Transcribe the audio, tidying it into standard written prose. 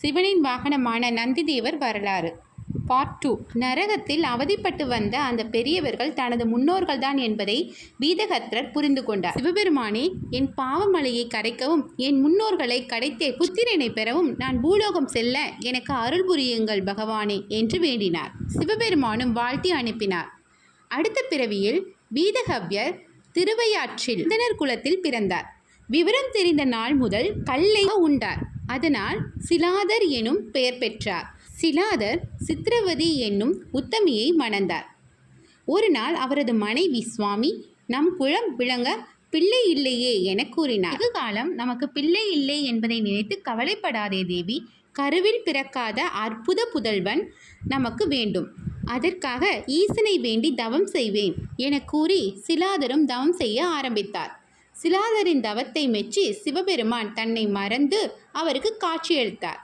சிவனின் வாகனமான நந்திதேவர் வரலாறு. பார்ட் 2. நரகத்தில் அவதிப்பட்டு வந்த அந்த பெரியவர்கள் தனது முன்னோர்கள்தான் என்பதை வீதகத்ரர் புரிந்து கொண்டார். சிவபெருமானே, என் பாவமலையை கரைக்கவும் என் முன்னோர்களை கடைத்தே புத்திரனை பெறவும் நான் பூலோகம் செல்ல எனக்கு அருள் புரியுங்கள் பகவானே என்று வேண்டினார். சிவபெருமானும் வாழ்த்தி அனுப்பினார். அடுத்த பிறவியில் வீதகவ்யர் திருவையாற்றில் இந்தனர் குலத்தில் பிறந்தார். விவரம் தெரிந்த நாள் முதல் கல்லை உண்டார். அதனால் சிலாதர் எனும் பெயர் பெற்றார். சிலாதர் சித்ரவதி என்னும் உத்தமியை மணந்தார். ஒரு நாள் அவரது மனைவி, சுவாமி, நம் குலம் விளங்க பிள்ளை இல்லையே என கூறினார். வெகு காலம் நமக்கு பிள்ளை இல்லை என்பதை நினைத்து கவலைப்படாதே தேவி. கருவில் பிறக்காத அற்புத புதல்வன் நமக்கு வேண்டும். அதற்காக ஈசனை வேண்டி தவம் செய்வேன் என கூறி சிலாதரும் தவம் செய்ய ஆரம்பித்தார். சிலாதரின் தவத்தை மெச்சி சிவபெருமான் தன்னை மறந்து அவருக்கு காட்சியளித்தார்.